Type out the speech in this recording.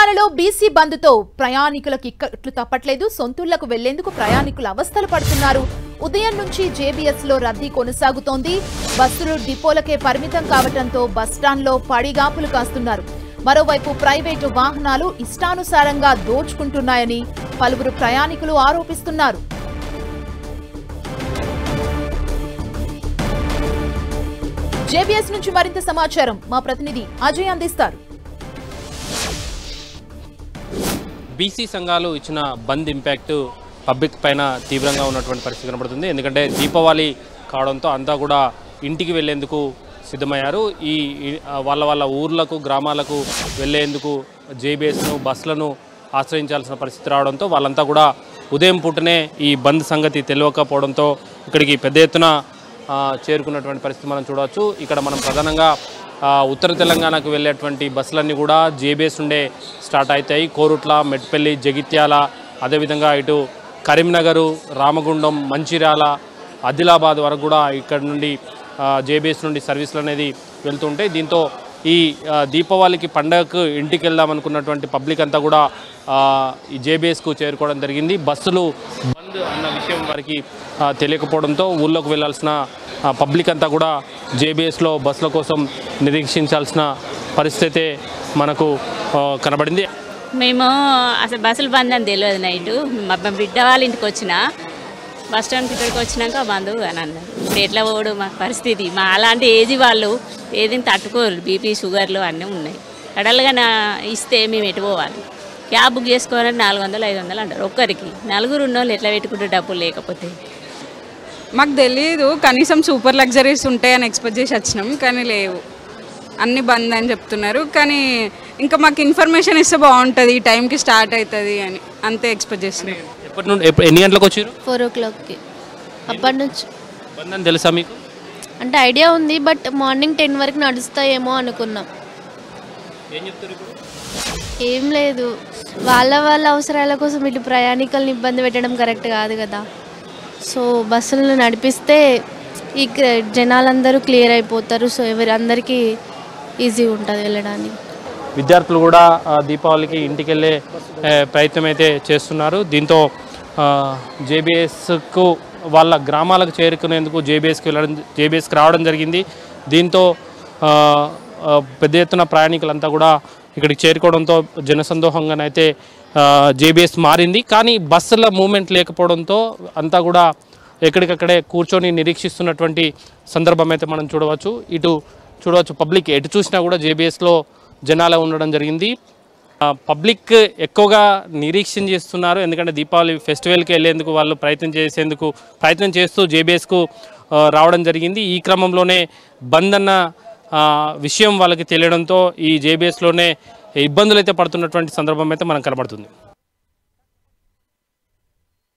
తెలంగాణలో బీసీ బంద్తో ప్రయాణికులకు ఇక్కట్లు తప్పట్లేదు. సొంతూళ్లకు వెళ్లేందుకు ప్రయాణికులు అవస్థలు పడుతున్నారు. ఉదయం నుంచి జేబీఎస్ లో రద్దీ కొనసాగుతోంది. బస్సులు డిపోలకే పరిమితం కావడంతో బస్టాండ్లో పడిగాపులు కాస్తున్నారు. మరోవైపు ప్రైవేటు వాహనాలు ఇష్టానుసారంగా దోచుకుంటున్నాయని పలువురు ప్రయాణికులు ఆరోపిస్తున్నారు. జేబీఎస్ నుంచి మరింత సమాచారం మా ప్రతినిధి అజయ్ అందిస్తారు. బీసీ సంఘాలు ఇచ్చిన బంద్ ఇంపాక్ట్ పబ్లిక్ పైన తీవ్రంగా ఉన్నటువంటి పరిస్థితి కనబడుతుంది. ఎందుకంటే దీపావళి కావడంతో అంతా కూడా ఇంటికి వెళ్లేందుకు సిద్ధమయ్యారు. ఈ వాళ్ళ ఊర్లకు గ్రామాలకు వెళ్లేందుకు జేబీఎస్ను బస్సులను ఆశ్రయించాల్సిన పరిస్థితి రావడంతో వాళ్ళంతా కూడా ఉదయం పూటనే ఈ బంద్ సంగతి తెలియకపోవడంతో ఇక్కడికి పెద్ద ఎత్తున చేరుకున్నటువంటి పరిస్థితి మనం చూడవచ్చు. ఇక్కడ మనం ప్రధానంగా ఉత్తర తెలంగాణకు వెళ్ళేటువంటి బస్సులన్నీ కూడా జేబీఎస్ నుండే స్టార్ట్ అవుతాయి. కోరుట్ల, మెట్పల్లి, జగిత్యాల, అదేవిధంగా ఇటు కరీంనగర్, రామగుండం, మంచిర్యాల, ఆదిలాబాద్ వరకు కూడా ఇక్కడ నుండి జేబీఎస్ నుండి సర్వీసులు అనేది వెళ్తుంటాయి. దీంతో ఈ దీపావళికి పండగకు ఇంటికి వెళ్దామనుకున్నటువంటి పబ్లిక్ అంతా కూడా ఈ జేబీఎస్కు చేరుకోవడం జరిగింది. బస్సులు బంద్ అన్న విషయం వారికి తెలియకపోవడంతో ఊళ్ళోకి వెళ్లాల్సిన పబ్లిక్ అంతా కూడా జేబీఎస్లో బస్సుల కోసం నిరీక్షించాల్సిన పరిస్థితి మనకు కనబడింది. మేము అసలు బస్సులు బంద్ అని తెలియదు. నైటు మా బిడ్డ వాళ్ళ ఇంటికి వచ్చిన బస్ స్టాండ్కి ఇక్కడికి వచ్చినాక బంద్ అని అన్నారు. ఇప్పుడు ఎట్లా పోడు మా పరిస్థితి? మా అలాంటి ఏజీ వాళ్ళు ఏదైనా తట్టుకోరు. బీపీ, షుగర్లు అన్నీ ఉన్నాయి. సడన్గా ఇస్తే మేము ఎటు పోవాలి? క్యాబ్ బుక్ చేసుకోవాలంటే 400, 500 అంటారు ఒక్కరికి. నలుగురు ఉన్న వాళ్ళు ఎట్లా పెట్టుకుంటే డబ్బులు లేకపోతే? మాకు తెలియదు. కనీసం సూపర్ లగ్జరీస్ ఉంటాయని ఎక్స్పెక్ట్ చేసి వచ్చినాం, కానీ లేవు, అన్నీ బంద్ అని చెప్తున్నారు. కానీ ఇంకా మాకు ఇన్ఫర్మేషన్ ఇస్తే బాగుంటుంది, ఈ టైంకి స్టార్ట్ అవుతుంది అని అంతే ఎక్స్పెక్ట్ చేస్తున్నాం. ఎప్పటి నుండి ఎన్ని గంటలకు వచ్చారు? 4 o'clockకి. అప్పటి నుంచి బంద్ అని తెలుసా మీకు? అంటే ఐడియా ఉంది, బట్ మార్నింగ్ 10 వరకు నడుస్తాయేమో అనుకున్నాం. ఏం చెప్తారు ఇప్పుడు? ఏం లేదు, వాళ్ళ అవసరాల కోసం ఇటు ప్రయాణికులను ఇబ్బంది పెట్టడం కరెక్ట్ కాదు కదా. సో బస్సులను నడిపిస్తే ఈ జనాలందరూ క్లియర్ అయిపోతారు. సో అందరికీ ఈజీగా ఉంటుంది వెళ్ళడానికి. విద్యార్థులు కూడా దీపావళికి ఇంటికి వెళ్ళే ప్రయత్నం అయితే చేస్తున్నారు. దీంతో జేబీఎస్కు వాళ్ళ గ్రామాలకు చేరుకునేందుకు జేబీఎస్కి రావడం జరిగింది. దీంతో పెద్ద ఎత్తున ప్రయాణికులంతా కూడా ఇక్కడికి చేరుకోవడంతో జనసందోహంగానైతే జేబీఎస్ మారింది. కానీ బస్సుల మూమెంట్ లేకపోవడంతో అంతా కూడా ఎక్కడికక్కడే కూర్చొని నిరీక్షిస్తున్నటువంటి సందర్భం అయితే మనం చూడవచ్చు. ఇటు చూడవచ్చు, పబ్లిక్ ఎటు చూసినా కూడా జేబీఎస్లో జనాలు ఉండడం జరిగింది. పబ్లిక్ ఎక్కువగా నిరీక్షణ చేస్తున్నారు. ఎందుకంటే దీపావళి ఫెస్టివల్కి వెళ్ళేందుకు వాళ్ళు ప్రయత్నం చేస్తూ జేబీఎస్కు రావడం జరిగింది. ఈ క్రమంలోనే బంద్ అన్న విషయం వాళ్ళకి తెలియడంతో ఈ జేబీఎస్లోనే ఇబ్బందులు అయితే పడుతున్నటువంటి సందర్భం అయితే మనకు కనబడుతుంది.